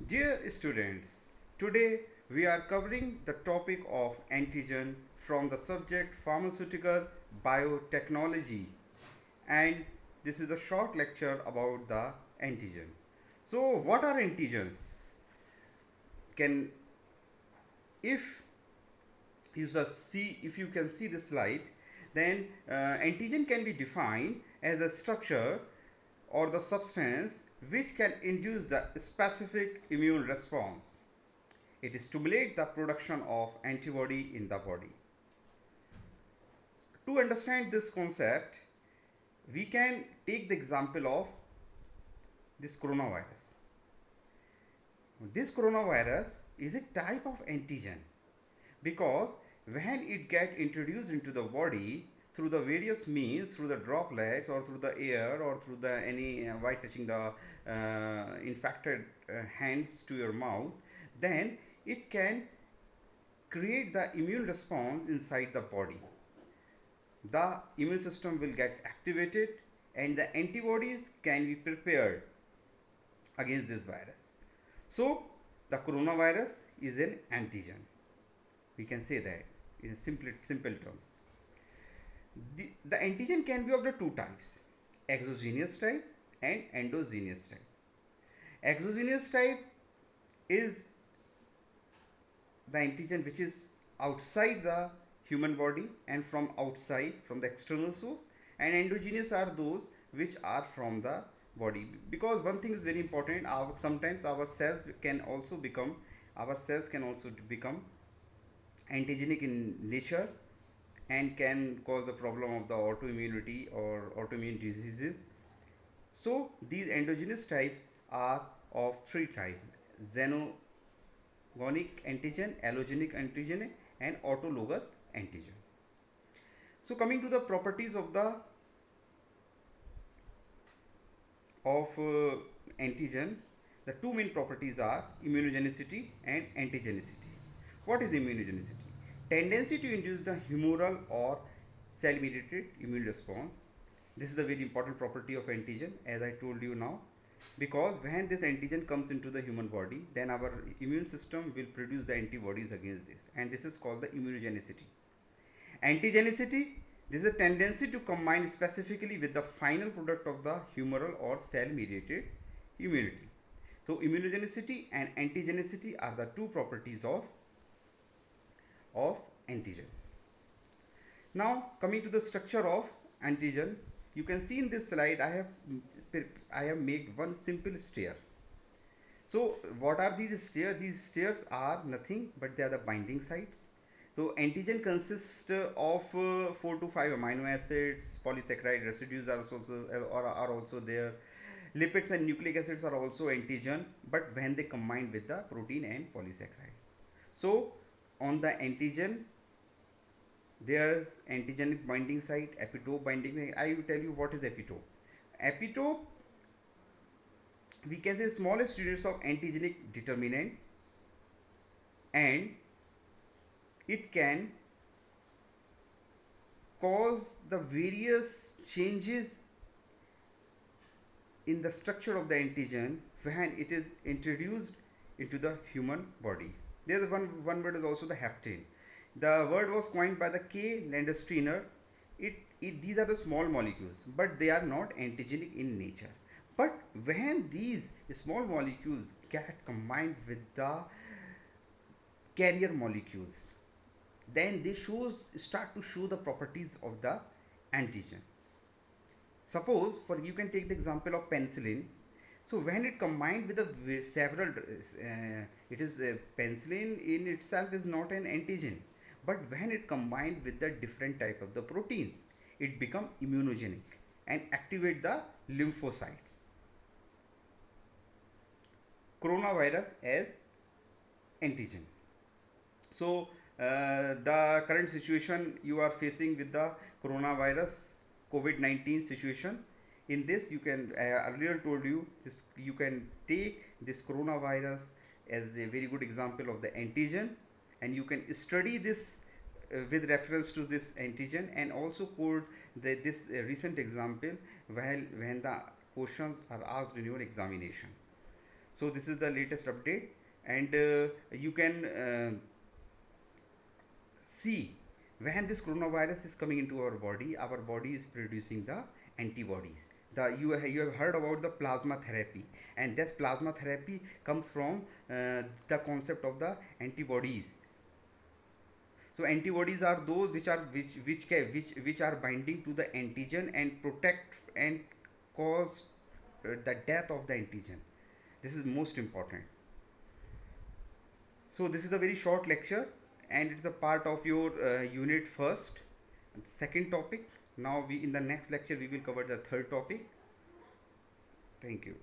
Dear students, today we are covering the topic of antigen from the subject pharmaceutical biotechnology, and this is a short lecture about the antigen. So what are antigens? Can if if you can see the slide, then antigen can be defined as a structure or the substance which can induce the specific immune response. It stimulates the production of antibody in the body. To understand this concept, we can take the example of this coronavirus. This coronavirus is a type of antigen because when it gets introduced into the body through the various means, through the droplets or through the air or through the any by touching the infected hands to your mouth, then it can create the immune response inside the body. The immune system will get activated and the antibodies can be prepared against this virus. So the coronavirus is an antigen. We can say that in simple terms. The antigen can be of the two types, exogenous type and endogenous type. Exogenous type is the antigen which is outside the human body and from outside, from the external source, and endogenous are those which are from the body. Because one thing is very important, sometimes our cells can also become antigenic in nature and can cause the problem of the autoimmunity or autoimmune diseases. So these endogenous types are of three types: xenogenic antigen, allogenic antigen, and autologous antigen. So coming to the properties of the antigen, the two main properties are immunogenicity and antigenicity. What is immunogenicity? Tendency to induce the humoral or cell mediated immune response. This is the very important property of antigen, as I told you now, because when this antigen comes into the human body, then our immune system will produce the antibodies against this, and this is called the immunogenicity. Antigenicity, this is a tendency to combine specifically with the final product of the humoral or cell mediated immunity. So immunogenicity and antigenicity are the two properties of antigen. Now coming to the structure of antigen, you can see in this slide I have made one simple stair. So what are these stairs? These stairs are nothing but they are the binding sites. So antigen consists of 4 to 5 amino acids, polysaccharide residues are also there. Lipids and nucleic acids are also antigen, but when they combine with the protein and polysaccharide. So on the antigen, there is antigenic binding site, epitope binding site. I will tell you what is epitope. Epitope, we can say, smallest units of antigenic determinant, and it can cause the various changes in the structure of the antigen when it is introduced into the human body. There is one word is also the hapten. The word was coined by the K. Landsteiner. These are the small molecules, but they are not antigenic in nature. But when these small molecules get combined with the carrier molecules, then they start to show the properties of the antigen. Suppose, for you can take the example of penicillin. So when it combined with the several, penicillin in itself is not an antigen, but when it combined with the different type of the proteins, it become immunogenic and activate the lymphocytes. Coronavirus as antigen. So the current situation you are facing with the coronavirus COVID-19 situation, in this you can, earlier told you this, you can take this coronavirus as a very good example of the antigen, and you can study this with reference to this antigen, and also quote this recent example when the questions are asked in your examination. So this is the latest update, and you can see when this coronavirus is coming into our body is producing the antibodies. You have heard about the plasma therapy, and this plasma therapy comes from the concept of the antibodies. So antibodies are those which are binding to the antigen and protect and cause the death of the antigen. This is most important. So this is a very short lecture, and it's a part of your unit first and second topic. Now we in the next lecture we will cover the third topic. Thank you.